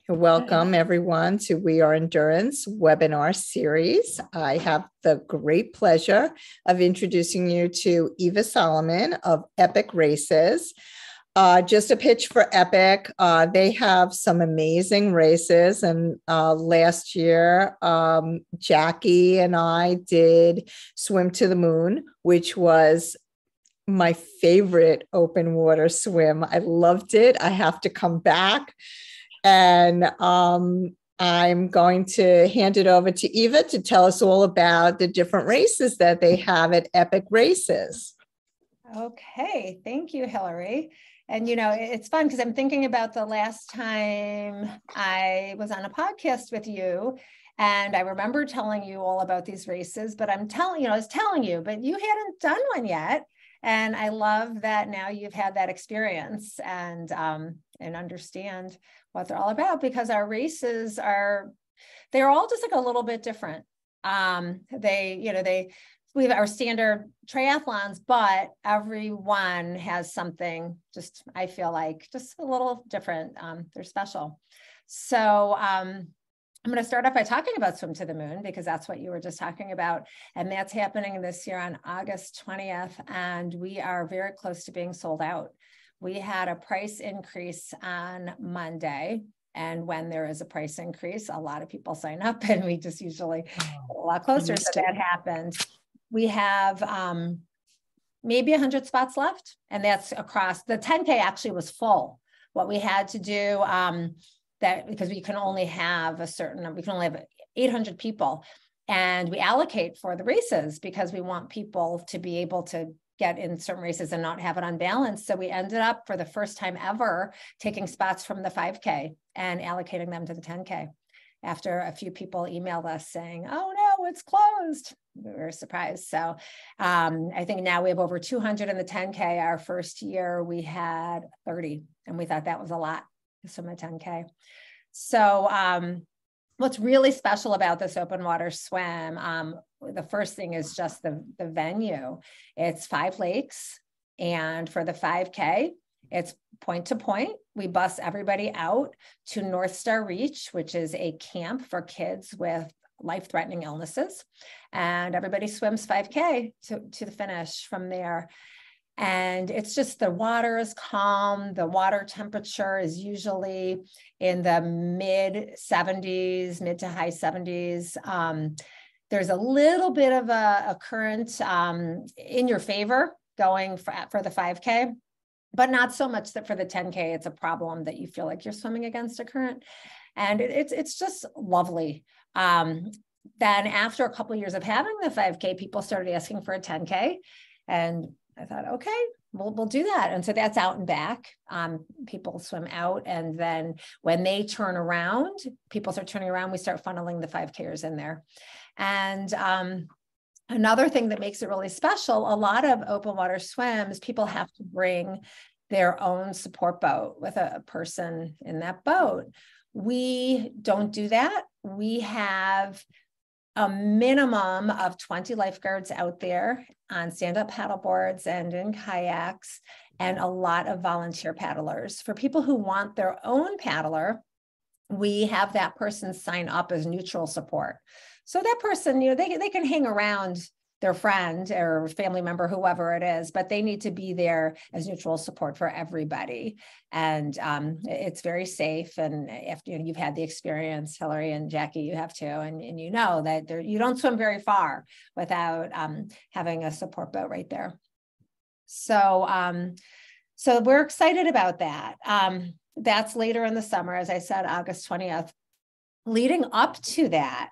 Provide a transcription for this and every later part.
Welcome, everyone, to We Are Endurance webinar series. I have the great pleasure of introducing you to Eva Solomon of Epic Races. Just a pitch for Epic. They have some amazing races. And last year, Jackie and I did Swim to the Moon, which was my favorite open water swim. I loved it. I have to come back. And I'm going to hand it over to Eva to tell us all about the different races that they have at Epic Races. Okay, thank you, Hillary. And, it's fun because I'm thinking about the last time I was on a podcast with you, and I remember telling you all about these races, but I was telling you, but you hadn't done one yet. And I love that now you've had that experience and understand what they're all about, because our races they're all just like a little bit different. We have our standard triathlons, but every one has something I feel like just a little different. They're special. So I'm going to start off by talking about Swim to the Moon, because that's what you were just talking about. And that's happening this year on August 20th. And we are very close to being sold out. We had a price increase on Monday. And when there is a price increase, a lot of people sign up, and we just usually get a lot closer. So that happened. We have maybe 100 spots left. And that's across the 10K actually was full. What we had to do because we can only have a certain number, we can only have 800 people, and we allocate for the races because we want people to be able to get in certain races and not have it unbalanced. So we ended up, for the first time ever, taking spots from the 5K and allocating them to the 10K after a few people emailed us saying, oh no, it's closed. We were surprised. So I think now we have over 200 in the 10K. Our first year we had 30, and we thought that was a lot from the 10K. So what's really special about this open water swim, the first thing is just the venue. It's 5 lakes, and for the 5K, it's point to point. We bus everybody out to North Star Reach, which is a camp for kids with life-threatening illnesses, and everybody swims 5K to the finish from there. And it's just, the water is calm. The water temperature is usually in the mid to high 70s. There's a little bit of a current in your favor going for the 5K, but not so much that for the 10K, it's a problem that you feel like you're swimming against a current. And it's just lovely. Then after a couple of years of having the 5K, people started asking for a 10K, and I thought, okay, we'll do that. And so that's out and back. People swim out. And then when they turn around, people start turning around, we start funneling the 5Kers in there. And another thing that makes it really special, a lot of open water swims, people have to bring their own support boat with a person in that boat. We don't do that. We have a minimum of 20 lifeguards out there on stand-up paddle boards and in kayaks, and a lot of volunteer paddlers. For people who want their own paddler, we have that person sign up as neutral support. So that person, they can hang around their friend or family member, whoever it is, but they need to be there as neutral support for everybody. And it's very safe. And if you've had the experience, Hillary and Jackie, you have too, and you know that you don't swim very far without having a support boat right there. So we're excited about that. That's later in the summer, as I said, August 20th. Leading up to that,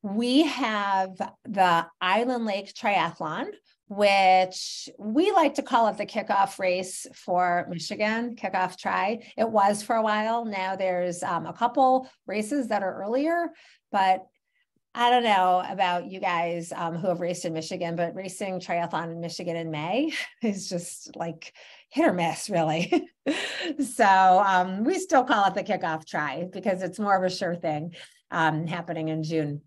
we have the Island Lake Triathlon, which we like to call it the kickoff race for Michigan, kickoff tri. It was for a while. Now there's a couple races that are earlier, but I don't know about you guys who have raced in Michigan, but racing triathlon in Michigan in May is just like hit or miss, really. So we still call it the kickoff tri because it's more of a sure thing happening in June.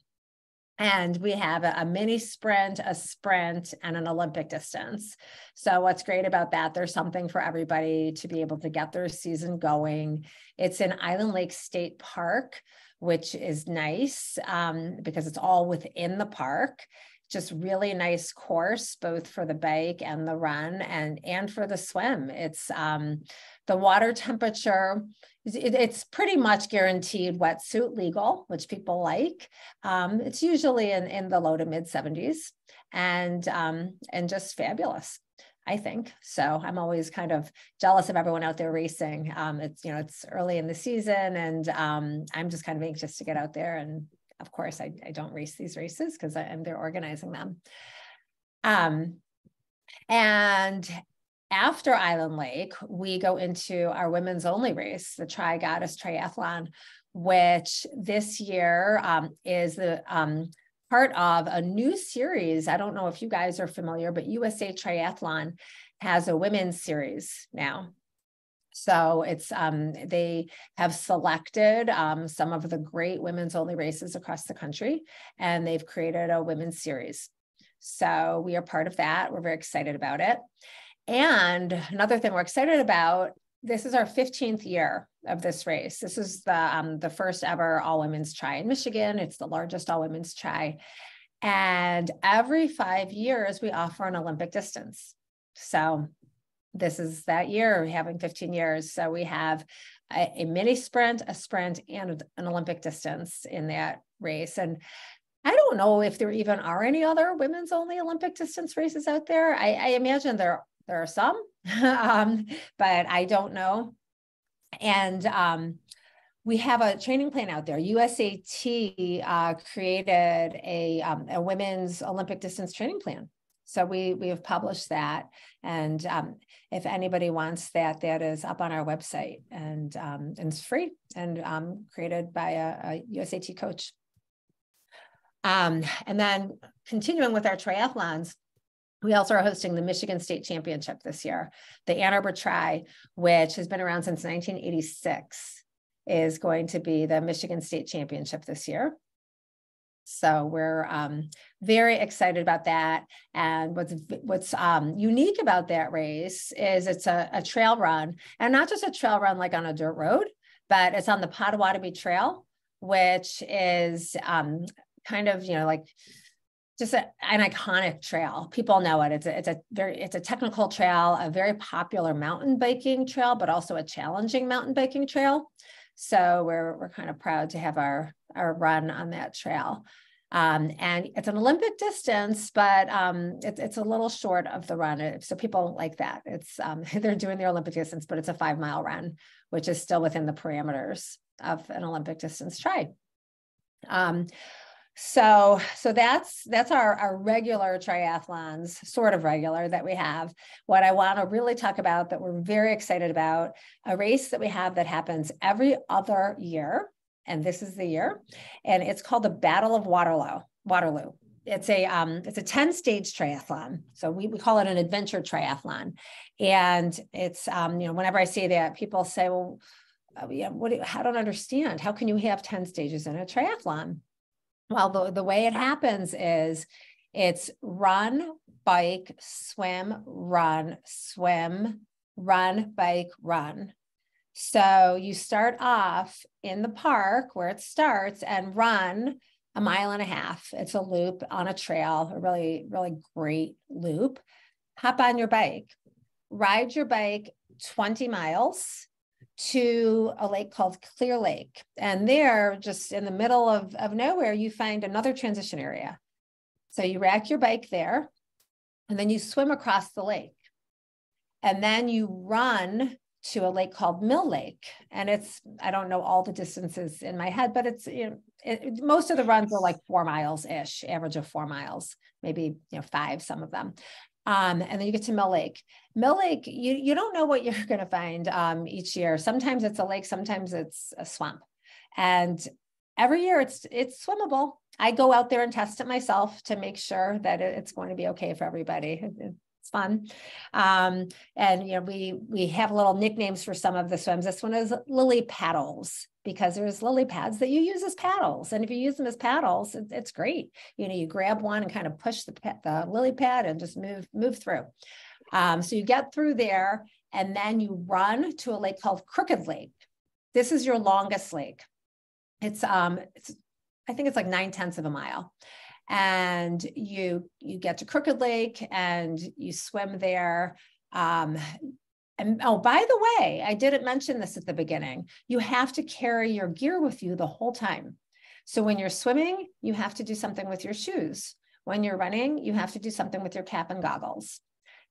And we have a mini sprint, a sprint, and an Olympic distance. So what's great about that, there's something for everybody to be able to get their season going. It's in Island Lake State Park, which is nice because it's all within the park. Just really nice course, both for the bike and the run and for the swim. It's the water temperature, it's pretty much guaranteed wetsuit legal, which people like. It's usually in the low to mid 70s and just fabulous, I think. So I'm always kind of jealous of everyone out there racing. It's early in the season and I'm just kind of anxious to get out there. And of course, I don't race these races because I'm there organizing them. And after Island Lake, we go into our women's only race, the Tri Goddess Triathlon, which this year is the part of a new series. I don't know if you guys are familiar, but USA Triathlon has a women's series now. So it's they have selected some of the great women's only races across the country, and they've created a women's series. So we are part of that. We're very excited about it. And another thing we're excited about, this is our 15th year of this race. This is the first ever all women's tri in Michigan. It's the largest all women's tri. And every 5 years, we offer an Olympic distance. So this is that year, having 15 years. So we have a mini sprint, a sprint, and an Olympic distance in that race. And I don't know if there even are any other women's only Olympic distance races out there. I imagine there are some, but I don't know. And we have a training plan out there. USAT created a women's Olympic distance training plan. So we have published that. And if anybody wants that, that is up on our website and it's free and created by a USAT coach. And then continuing with our triathlons, we also are hosting the Michigan State Championship this year. The Ann Arbor Tri, which has been around since 1986, is going to be the Michigan State Championship this year. So we're very excited about that. And what's unique about that race is it's a trail run, and not just a trail run like on a dirt road, but it's on the Potawatomi Trail, which is kind of, like just an iconic trail. People know it. It's a technical trail, a very popular mountain biking trail, but also a challenging mountain biking trail. So we're kind of proud to have our run on that trail. And it's an Olympic distance, but it's a little short of the run. So people like that. It's they're doing their Olympic distance, but it's a 5-mile run, which is still within the parameters of an Olympic distance tri. So that's our regular triathlons, sort of regular, that we have. What I want to really talk about that we're very excited about, a race that we have that happens every other year, and this is the year, and it's called the Battle of Waterloo. It's a 10-stage triathlon. So we call it an adventure triathlon. And it's, whenever I say that, people say, well, I don't understand. How can you have 10 stages in a triathlon? Well, the way it happens is it's run, bike, swim, run, bike, run. So you start off in the park where it starts and run 1.5 miles. It's a loop on a trail, a really, really great loop. Hop on your bike, ride your bike 20 miles to a lake called Clear Lake. And there, just in the middle of nowhere, you find another transition area. So you rack your bike there, and then you swim across the lake. And then you run to a lake called Mill Lake. And I don't know all the distances in my head, but most of the runs are like 4 miles-ish, average of 4 miles, maybe 5, some of them. And then you get to Mill Lake. Mill Lake, you don't know what you're going to find each year. Sometimes it's a lake, sometimes it's a swamp. And every year it's swimmable. I go out there and test it myself to make sure that it's going to be okay for everybody. It's fun. And we have little nicknames for some of the swims. This one is Lily Paddles. because there's lily pads that you use as paddles. And if you use them as paddles, it's great. You know, you grab one and kind of push the lily pad and just move through. So you get through there, and then you run to a lake called Crooked Lake. This is your longest lake. I think it's like 9/10 of a mile. And you get to Crooked Lake and you swim there. And oh, by the way, I didn't mention this at the beginning. You have to carry your gear with you the whole time. So when you're swimming, you have to do something with your shoes. When you're running, you have to do something with your cap and goggles.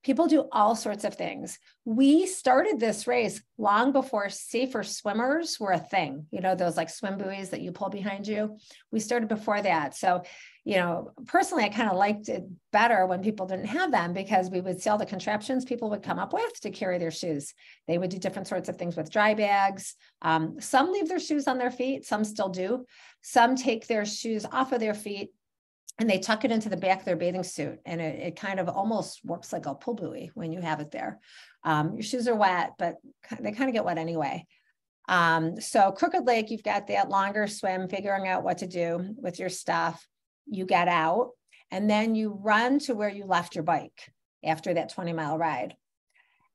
People do all sorts of things. We started this race long before safer swimmers were a thing. You know, those like swim buoys that you pull behind you. We started before that. So, you know, personally, I kind of liked it better when people didn't have them, because we would see all the contraptions people would come up with to carry their shoes. They would do different sorts of things with dry bags. Some leave their shoes on their feet. Some still do. Some take their shoes off of their feet and they tuck it into the back of their bathing suit. And it kind of almost works like a pull buoy when you have it there. Your shoes are wet, but they kind of get wet anyway. So Crooked Lake, you've got that longer swim, figuring out what to do with your stuff. You get out, and then you run to where you left your bike after that 20-mile ride,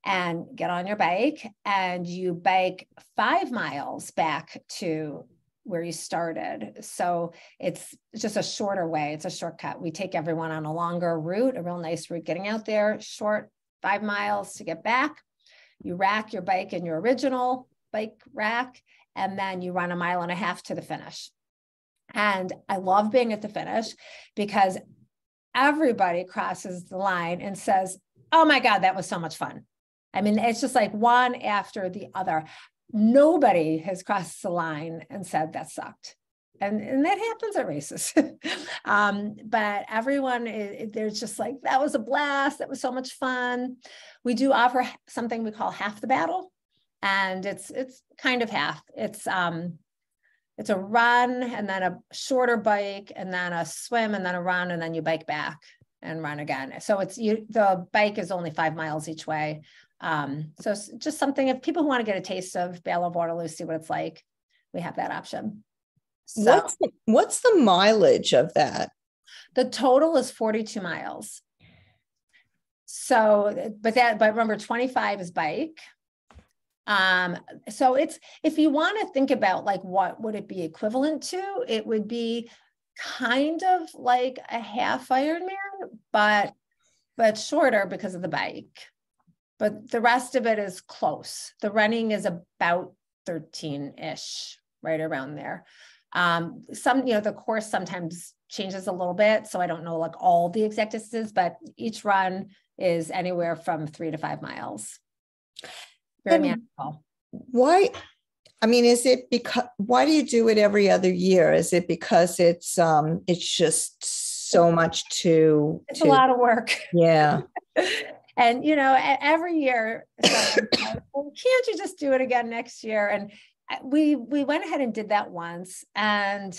and get on your bike, and you bike 5 miles back to where you started. So it's just a shorter way. It's a shortcut. We take everyone on a longer route, a real nice route getting out there, short 5 miles to get back. You rack your bike in your original bike rack, and then you run 1.5 miles to the finish. And I love being at the finish because everybody crosses the line and says, oh my God, that was so much fun. I mean, it's just like one after the other. Nobody has crossed the line and said that sucked. And that happens at races. But everyone, they're just like, that was a blast. That was so much fun. We do offer something we call half the battle. And it's kind of half. It's a run, and then a shorter bike, and then a swim, and then a run, and then you bike back and run again. So the bike is only 5 miles each way. So it's just something, if people want to get a taste of Battle of Waterloo, see what it's like, we have that option. So, what's the mileage of that? The total is 42 miles. So, but remember, 25 is bike. So if you want to think about like, what would it be equivalent to? It would be kind of like a half Ironman, but shorter because of the bike. But the rest of it is close. The running is about 13-ish, right around there. The course sometimes changes a little bit, so I don't know like all the exact distances, but each run is anywhere from 3 to 5 miles. Very manageable. Why? I mean, why do you do it every other year? Is it because it's just so much it's a lot of work. Yeah. And, every year, well, can't you just do it again next year? And we went ahead and did that once, and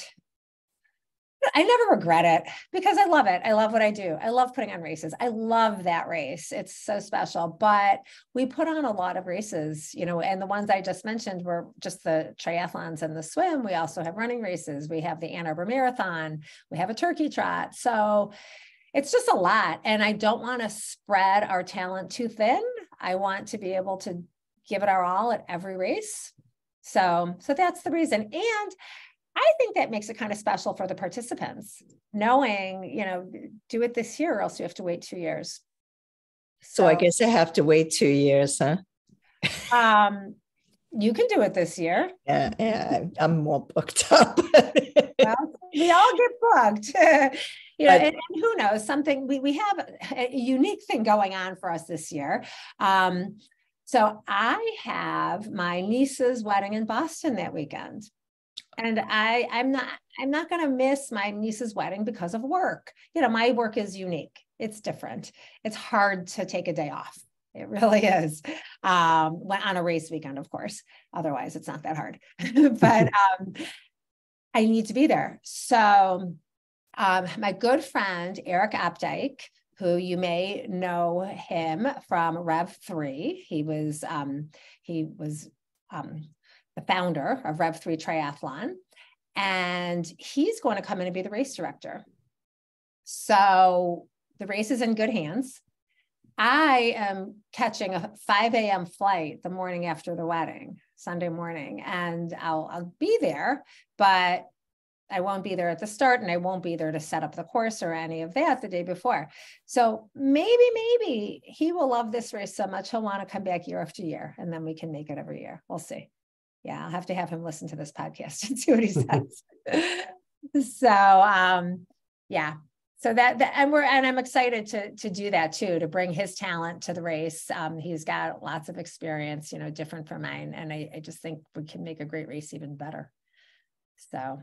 I never regret it because I love it. I love what I do. I love putting on races. I love that race. It's so special, but we put on a lot of races, and the ones I just mentioned were just the triathlons and the swim. We also have running races. We have the Ann Arbor Marathon. We have a turkey trot. So it's just a lot. And I don't want to spread our talent too thin. I want to be able to give it our all at every race. So that's the reason. And I think that makes it kind of special for the participants, knowing, do it this year or else you have to wait 2 years. So I guess I have to wait 2 years, huh? You can do it this year. Yeah, I'm more booked up. Well, we all get booked. And who knows, we have a unique thing going on for us this year. So I have my niece's wedding in Boston that weekend. And I'm not going to miss my niece's wedding because of work. My work is unique. It's different. It's hard to take a day off. It really is. On a race weekend, of course. Otherwise, it's not that hard. But I need to be there. So my good friend, Eric Opdyke, who you may know him from Rev 3. He was the founder of Rev3 Triathlon, and he's going to come in and be the race director. So the race is in good hands. I am catching a 5 a.m. flight the morning after the wedding, Sunday morning, and I'll be there, but I won't be there at the start, and I won't be there to set up the course or any of that the day before. So maybe he will love this race so much he'll want to come back year after year, and then we can make it every year. We'll see. Yeah, I'll have to have him listen to this podcast and see what he says. So yeah. So and I'm excited to do that too, to bring his talent to the race. He's got lots of experience, different from mine. And I just think we can make a great race even better. So,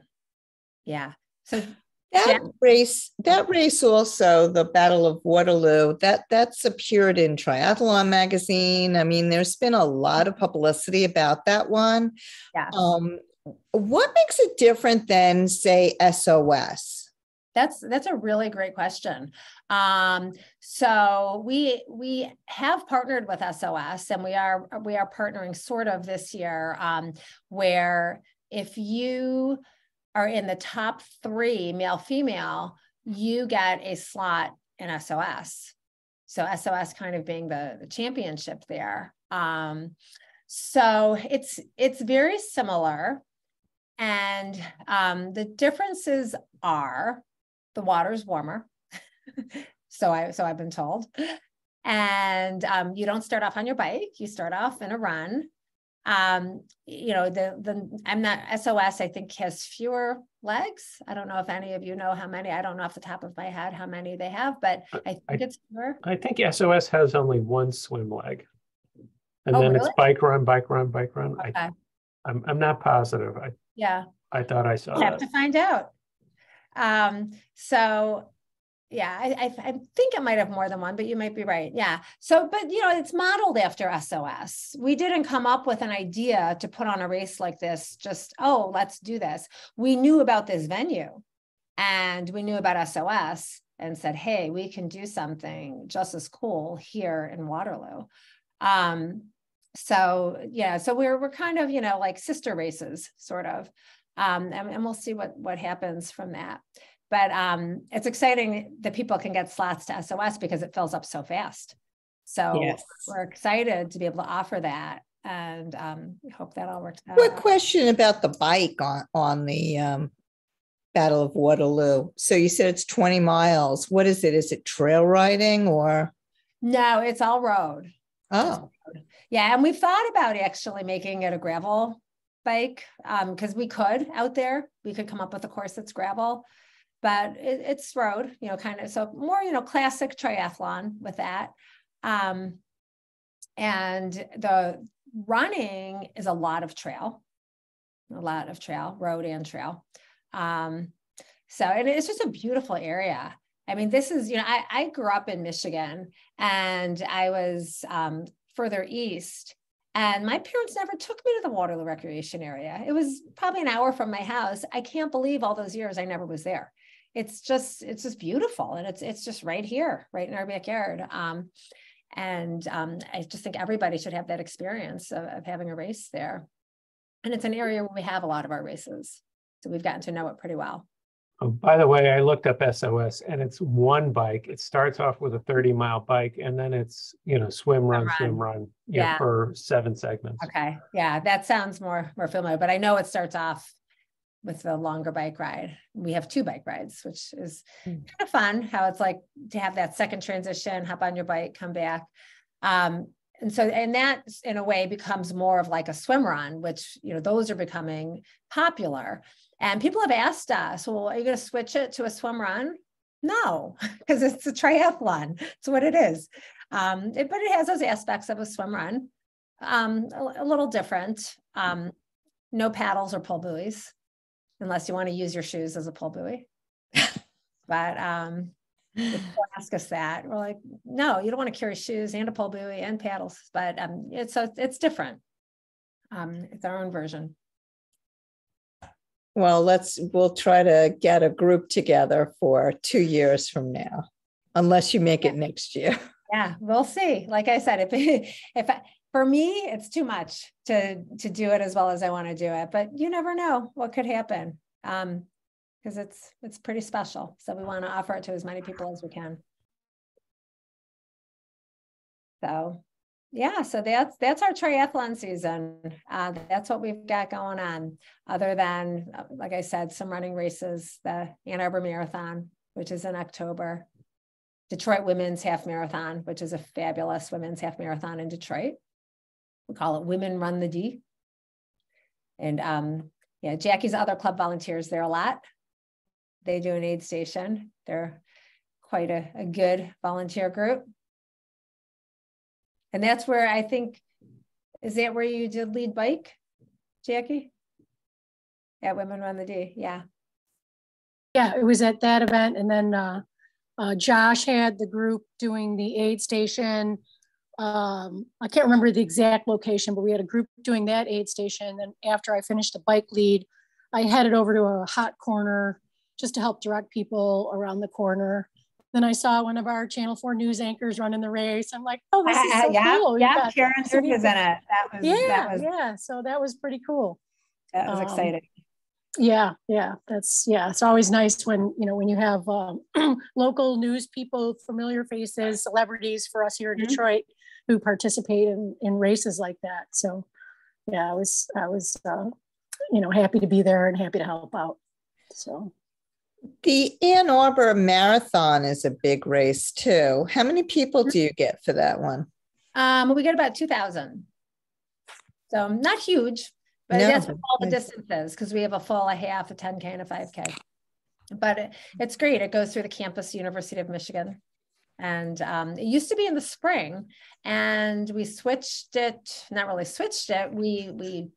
yeah. So that race also, the Battle of Waterloo, that's appeared in Triathlon magazine. I mean, there's been a lot of publicity about that one. Yeah. What makes it different than, say, SOS? That's a really great question. So we have partnered with SOS, and we are partnering sort of this year, where if you are in the top 3 male female, you get a slot in SOS. So SOS kind of being the championship there. So it's very similar, and the differences are, the water's warmer. So I've been told. And you don't start off on your bike, you start off in a run. I'm not, SOS, I think, has fewer legs. I don't know if any of you know how many. I don't know off the top of my head how many they have, but I think it's fewer. I think SOS has only 1 swim leg. And then really? It's bike run, bike run, bike run. Okay. I'm not positive. I thought I saw that. Have to find out. So yeah, I think it might have more than 1, but you might be right. Yeah. So, but it's modeled after SOS. We didn't come up with an idea to put on a race like this, just, oh, let's do this. We knew about this venue, and we knew about SOS, and said, hey, we can do something just as cool here in Waterloo. So yeah, so we're kind of, like sister races, sort of. And we'll see what happens from that. But it's exciting that people can get slots to SOS because it fills up so fast. So yes, we're excited to be able to offer that, and hope that all works out. Quick question about the bike on the Battle of Waterloo. So you said it's 20 miles. What is it? Is it trail riding or? No, it's all road. Oh. Yeah, and we've thought about actually making it a gravel bike, because we could out there, we could come up with a course that's gravel, but it's road, kind of, so more, classic triathlon with that. And the running is a lot of trail, road and trail. So, and it's just a beautiful area. I mean, this is, I grew up in Michigan, and I was further east. And my parents never took me to the Waterloo Recreation Area. It was probably an hour from my house. I can't believe all those years I never was there. It's just beautiful. And it's just right here, right in our backyard. I just think everybody should have that experience of having a race there. And it's an area where we have a lot of our races. So we've gotten to know it pretty well. Oh, by the way, I looked up SOS, and it's 1 bike. It starts off with a 30-mile bike, and then it's, swim, run, for 7 segments. Okay. Yeah, that sounds more familiar, but I know it starts off with the longer bike ride. We have 2 bike rides, which is kind of fun, how it's like to have that second transition, hop on your bike, come back. And that in a way becomes more of like a swim run, which, those are becoming popular. And people have asked us, well, are you going to switch it to a swim run? No, because it's a triathlon. It's what it is. But it has those aspects of a swim run, a little different. No paddles or pull buoys, unless you want to use your shoes as a pull buoy. But people ask us that. We're like, no, you don't want to carry shoes and a pull buoy and paddles. But it's different. It's our own version. Well, we'll try to get a group together for 2 years from now, unless you make it next year. Yeah, we'll see. Like I said, if for me, it's too much to do it as well as I want to do it, but you never know what could happen. Because it's pretty special. So we want to offer it to as many people as we can. So yeah, so that's our triathlon season. That's what we've got going on, other than, like I said, some running races, the Ann Arbor Marathon, which is in October, Detroit Women's Half Marathon, which is a fabulous women's half marathon in Detroit. We call it Women Run the D. And yeah, Jackie's other club volunteers there a lot. They do an aid station. They're quite a good volunteer group. And that's where I think, is that where you did lead bike, Jackie? At Women Run the D, yeah. Yeah, it was at that event. And then Josh had the group doing the aid station. I can't remember the exact location, but we had a group doing that aid station. And after I finished the bike lead, I headed over to a hot corner just to help direct people around the corner. Then I saw one of our Channel 4 news anchors running the race. I'm like, oh, this is so cool. Yeah, Karen was in it. Yeah. So that was pretty cool. That was exciting. Yeah. It's always nice when you have local news people, familiar faces, celebrities for us here in Detroit who participate in races like that. So yeah, I was happy to be there and happy to help out. So. The Ann Arbor Marathon is a big race too. How many people do you get for that one? We get about 2,000. So not huge, but that's all the distances, because we have a full, a half, a 10K, and a 5K. But it's great. It goes through the campus, University of Michigan. And it used to be in the spring, and we switched it, not really switched it. We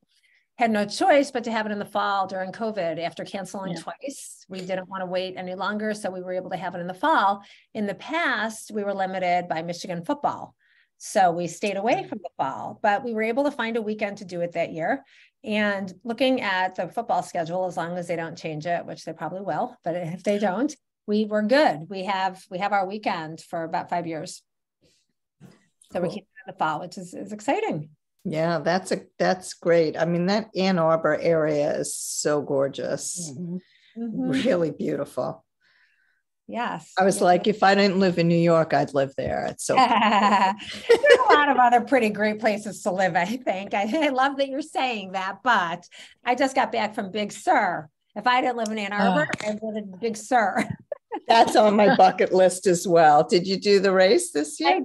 had no choice but to have it in the fall during COVID. After canceling twice, we didn't want to wait any longer. So we were able to have it in the fall. In the past, we were limited by Michigan football. So we stayed away from the fall, but we were able to find a weekend to do it that year. And looking at the football schedule, as long as they don't change it, which they probably will, but if they don't, we're good. We have our weekend for about 5 years. So we keep it in the fall, which is exciting. Yeah, that's great. I mean, that Ann Arbor area is so gorgeous. Really beautiful. Yes. I was like, if I didn't live in New York, I'd live there. It's so there's a lot of other pretty great places to live, I think. I love that you're saying that, but I just got back from Big Sur. If I didn't live in Ann Arbor, I'd live in Big Sur. That's on my bucket list as well. Did you do the race this year?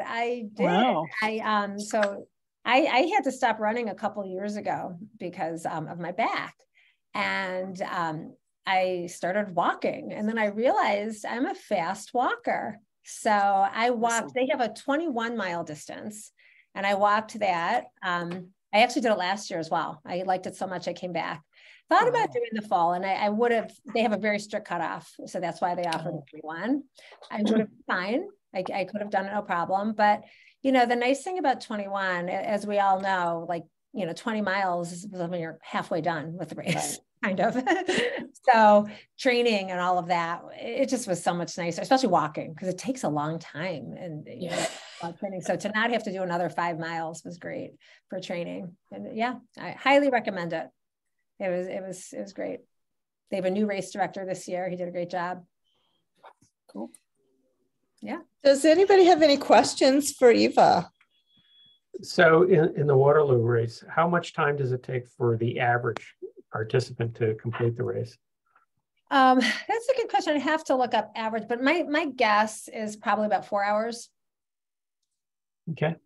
I did. Wow. So I had to stop running a couple of years ago because of my back. And I started walking, and then I realized I'm a fast walker. So I walked, they have a 21-mile distance, and I walked that. I actually did it last year as well. I liked it so much, I came back. Thought about doing the fall, and I would have, they have a very strict cutoff. So that's why they offered the 21. I would have been fine. I could have done it, no problem. But, the nice thing about 21, as we all know, 20 miles is when you're halfway done with the race, kind of. So training and all of that, it just was so much nicer, especially walking, because it takes a long time. And training. So to not have to do another 5 miles was great for training. And yeah, I highly recommend it. It was great. They have a new race director this year. He did a great job. Cool. Yeah. Does anybody have any questions for Eva? So in the Waterloo race, how much time does it take for the average participant to complete the race? That's a good question. I have to look up average, but my guess is probably about 4 hours. Okay.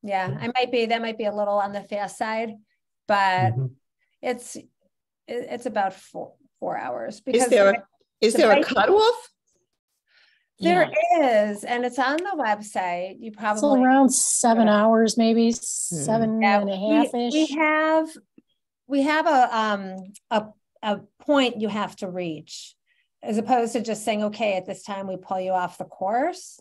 Yeah, that might be a little on the fast side, but it's about four hours. Because is there a cutoff? There is, and it's on the website. You probably so around 7 hours, maybe 7 and a half ish. We have a point you have to reach, as opposed to just saying, okay, at this time we pull you off the course.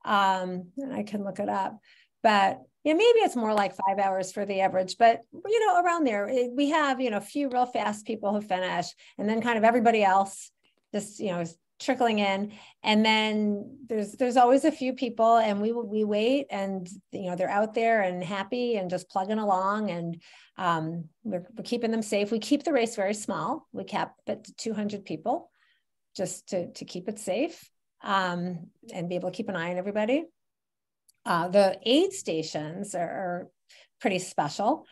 And I can look it up, but maybe it's more like 5 hours for the average, but around there. We have a few real fast people who finish, and then kind of everybody else just trickling in. And then there's always a few people, and we wait, and they're out there and happy and just plugging along, and we're keeping them safe. We keep the race very small. We cap it to 200 people just to keep it safe, and be able to keep an eye on everybody. The aid stations are pretty special.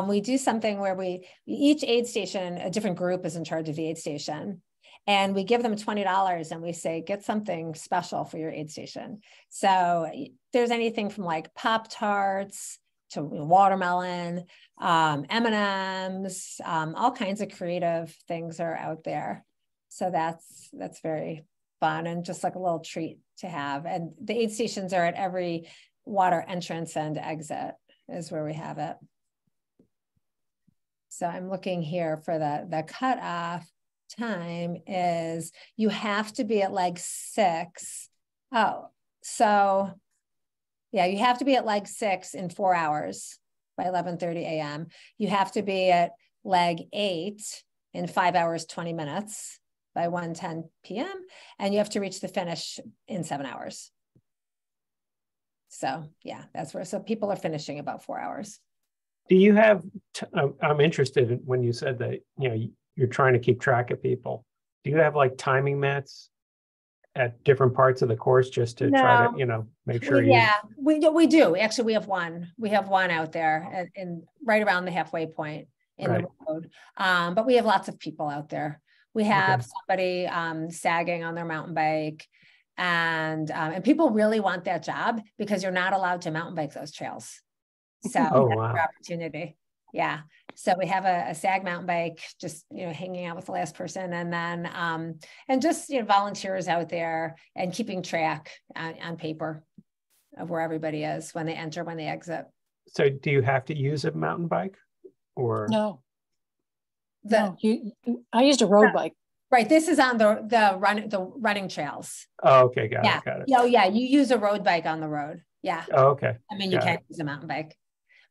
We do something where each aid station, a different group is in charge of the aid station. And we give them $20 and we say, get something special for your aid station. So there's anything from like Pop-Tarts to watermelon, M&Ms, all kinds of creative things are out there. So that's very fun and just like a little treat to have. And the aid stations are at every water entrance and exit is where we have it. So I'm looking here for the cutoff time is you have to be at leg 6. Oh, so yeah, you have to be at leg 6 in 4 hours by 11:30 a.m. You have to be at leg 8 in 5 hours, 20 minutes by 1:10 p.m. And you have to reach the finish in 7 hours. So yeah, so people are finishing about 4 hours. Do you have, I'm interested in when you said that, you're trying to keep track of people. Do you have like timing mats at different parts of the course just to try to, make sure we do. Actually, we have one. We have one out there and right around the halfway point in the road. But we have lots of people out there. We have somebody sagging on their mountain bike, and people really want that job because you're not allowed to mountain bike those trails. So that's our opportunity. Yeah. So we have a sag mountain bike, just, hanging out with the last person, and then, and just, volunteers out there and keeping track on paper of where everybody is when they enter, when they exit. So do you have to use a mountain bike or? No. I used a road bike. Right. This is on the running trails. Oh, okay. Got it. Oh, yeah. You use a road bike on the road. Yeah. Oh, okay. I mean, you can't use a mountain bike.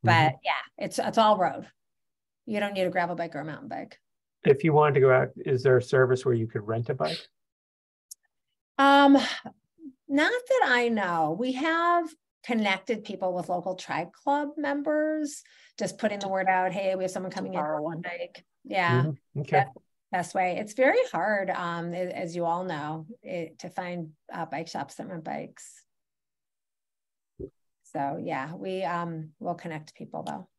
But it's all road. You don't need a gravel bike or a mountain bike. If you wanted to go out, is there a service where you could rent a bike? Not that I know. We have connected people with local Tri Club members, just putting the word out. Hey, we have someone coming in for one bike. Yeah. Okay. Best way. It's very hard, as you all know, to find bike shops that rent bikes. So yeah, we will connect people though.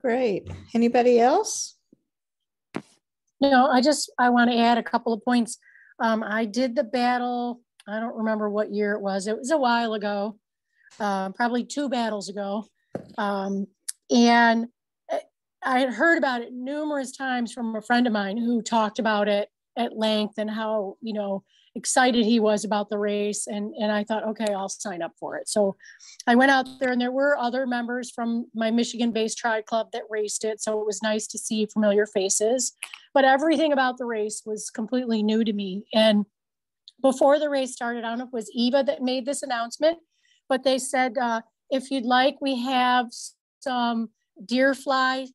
Great. Anybody else? No, I want to add a couple of points. I did the battle. I don't remember what year it was. It was a while ago, probably 2 battles ago. And I had heard about it numerous times from a friend of mine who talked about it at length and how, excited he was about the race. And I thought, okay, I'll sign up for it. So I went out there, and there were other members from my Michigan-based Tri Club that raced it. So it was nice to see familiar faces, but everything about the race was completely new to me. And before the race started, I don't know if it was Eva that made this announcement, but they said, if you'd like, we have some deer fly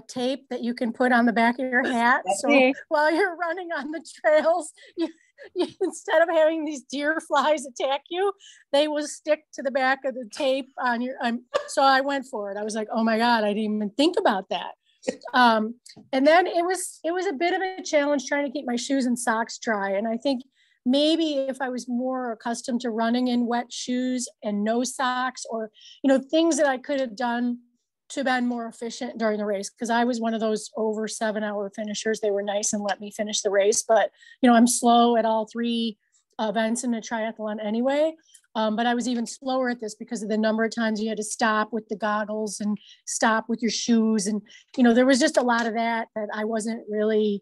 tape that you can put on the back of your hat. So while you're running on the trails, you, instead of having these deer flies attack you, they will stick to the back of the tape on your, so I went for it. I was like, oh my God, I didn't even think about that. And then it was a bit of a challenge trying to keep my shoes and socks dry. And I think maybe if I was more accustomed to running in wet shoes and no socks, or, things that I could have done to been more efficient during the race, because I was one of those over 7-hour finishers. They were nice and let me finish the race, but I'm slow at all 3 events in a triathlon anyway. But I was even slower at this because of the number of times you had to stop with the goggles and stop with your shoes. And, there was just a lot of that I wasn't really,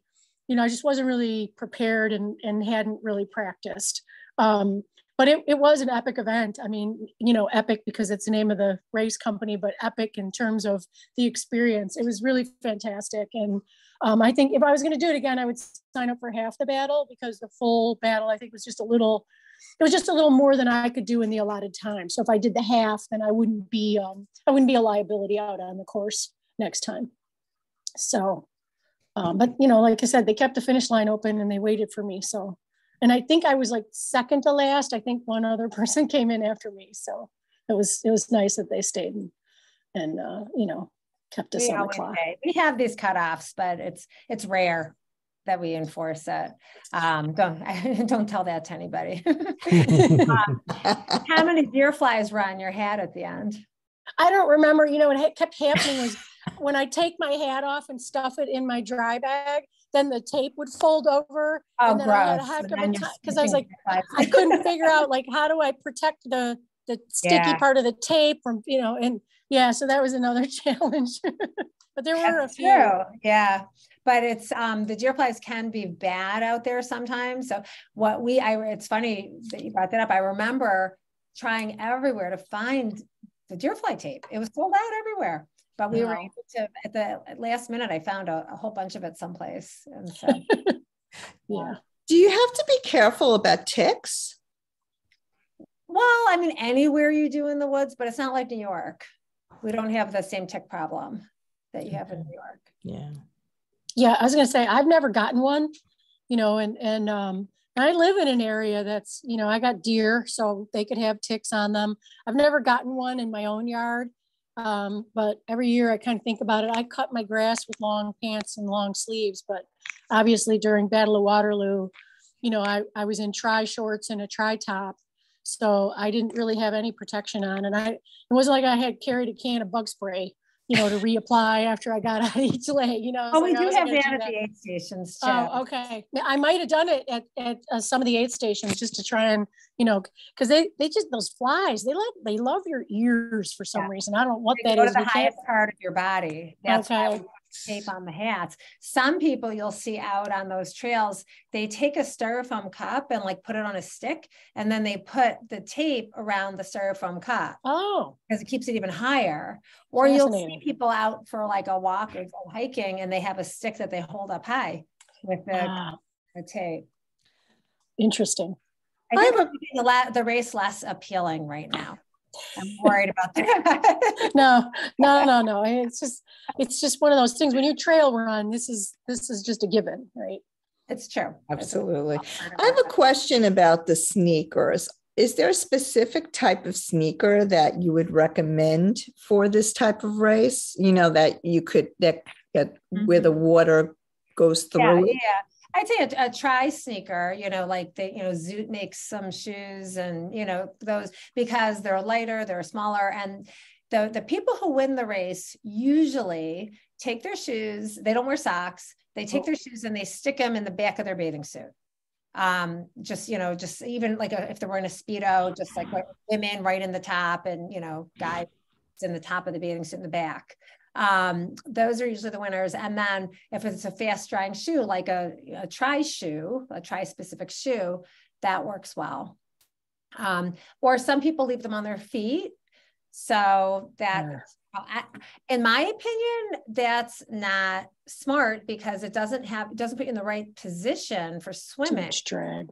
I just wasn't really prepared and hadn't really practiced. But it was an epic event. I mean, epic because it's the name of the race company, but epic in terms of the experience. It was really fantastic. And I think if I was going to do it again, I would sign up for half the battle, because the full battle, I think, was just a little more than I could do in the allotted time. So if I did the half, then I wouldn't be a liability out on the course next time. So But, you know, like I said, they kept the finish line open and they waited for me. So, and I think I was like second to last. I think one other person came in after me. So it was nice that they stayed and you know, kept us on the clock. We have these cutoffs, but it's rare that we enforce it. Don't tell that to anybody. How many deer flies were on your hat at the end? I don't remember. You know, what kept happening was when I take my hat off and stuff it in my dry bag, then the tape would fold over. Oh, and then gross. I had a heck of a time because I was like, I couldn't figure out like, how do I protect the sticky part of the tape from, you know, and yeah, so that was another challenge. But there were a few. True. Yeah. But it's the deer flies can be bad out there sometimes. So it's funny that you brought that up. I remember trying everywhere to find the deer fly tape. It was sold out everywhere, but we were able to, at the last minute, I found a whole bunch of it someplace. And so, yeah. Do you have to be careful about ticks? Well, I mean, anywhere you do in the woods, but it's not like New York. We don't have the same tick problem that you have in New York. Yeah. Yeah, I was going to say, I've never gotten one, you know, and I live in an area that's, you know, I got deer, so they could have ticks on them. I've never gotten one in my own yard, but every year I kind of think about it. I cut my grass with long pants and long sleeves, but obviously during Battle of Waterloo, you know, I was in tri-shorts and a tri-top, so I didn't really have any protection on. And it wasn't like I had carried a can of bug spray, you know, to reapply after I got out of each lay, you know. Oh, we do have that at the aid stations too. Oh, okay. I might have done it at some of the aid stations just to try and, you know, because they just, those flies, they love your ears for some reason. I don't know what that is. Go to the highest part of your body. That's why we put tape on the hats. Some people you'll see out on those trails, they take a styrofoam cup and like put it on a stick, and then they put the tape around the styrofoam cup. Oh, because it keeps it even higher. Or you'll see people out for like a walk or hiking, and they have a stick that they hold up high with the tape. Interesting. I think we're making the race less appealing right now. I'm worried about that. No. It's just one of those things. When you trail run, this is just a given, right? It's true. Absolutely. I have a question about the sneakers. Is there a specific type of sneaker that you would recommend for this type of race? You know, that you could where the water goes through it? Yeah. I'd say a tri sneaker, you know, like Zoot makes some shoes, and, you know, those, because they're lighter, they're smaller. And the people who win the race usually take their shoes, they don't wear socks, they take their shoes and they stick them in the back of their bathing suit. Just even like if they're wearing a Speedo, just like women right in the top, and, you know, guys in the top of the bathing suit in the back. Those are usually the winners. And then if it's a fast drying shoe, like a tri specific shoe, that works well. Or some people leave them on their feet. So that, in my opinion, that's not smart, because it doesn't put you in the right position for swimming. Too much drag.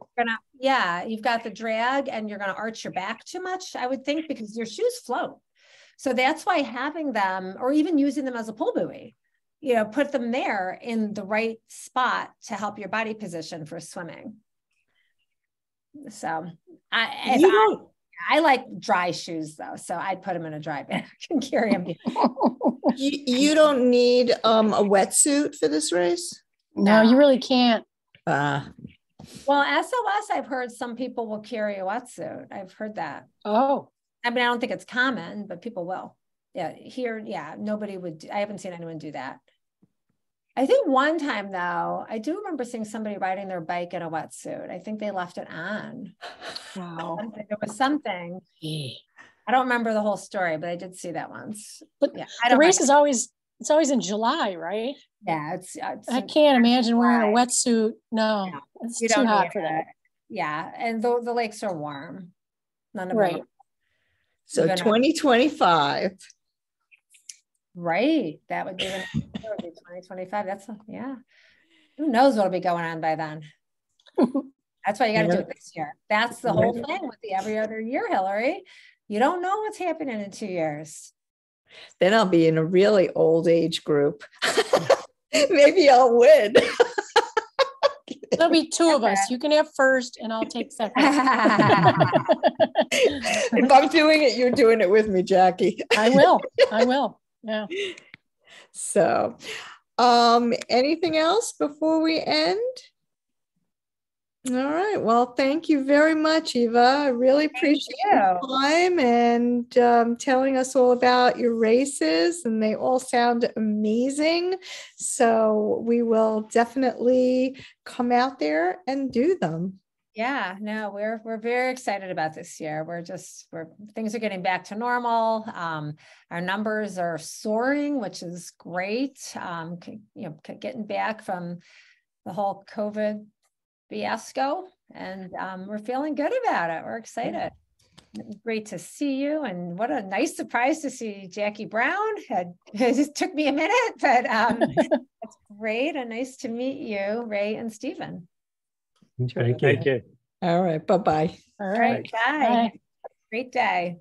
You've got the drag, and you're going to arch your back too much, I would think, because your shoes float. So that's why having them, or even using them as a pull buoy, you know, put them there in the right spot to help your body position for swimming. So I like dry shoes though. So I'd put them in a dry bag and carry them. You don't need a wetsuit for this race? No, you really can't. Well, SOS, I've heard some people will carry a wetsuit. I've heard that. Oh. I mean, I don't think it's common, but people will. Yeah, here, nobody would. I haven't seen anyone do that. I think one time though, I do remember seeing somebody riding their bike in a wetsuit. I think they left it on. Wow. There was something. I don't remember the whole story, but I did see that once. But the race is always in July, right? Yeah, I can't imagine wearing a wetsuit. No, it's too hot for that. Yeah, and the lakes are warm. None of them. So 2025. Right. That would be 2025. Who knows what'll be going on by then? That's why you got to do it this year. That's the whole thing with the every other year, Hillary. You don't know what's happening in 2 years. Then I'll be in a really old age group. Maybe I'll win. There'll be two of us. You can have first and I'll take second. If I'm doing it, you're doing it with me, Jackie. I will. Yeah. So, anything else before we end? All right. Well, thank you very much, Eva. I really appreciate your time and telling us all about your races, and they all sound amazing. So we will definitely come out there and do them. Yeah, no, we're very excited about this year. Things are getting back to normal. Our numbers are soaring, which is great. Getting back from the whole COVID fiasco, and we're feeling good about it. We're excited. Great to see you, and what a nice surprise to see Jackie Brown. It just took me a minute, but it's great and nice to meet you, Ray and Stephen. Thank you. All right. Bye-bye. All right. Bye. Great day.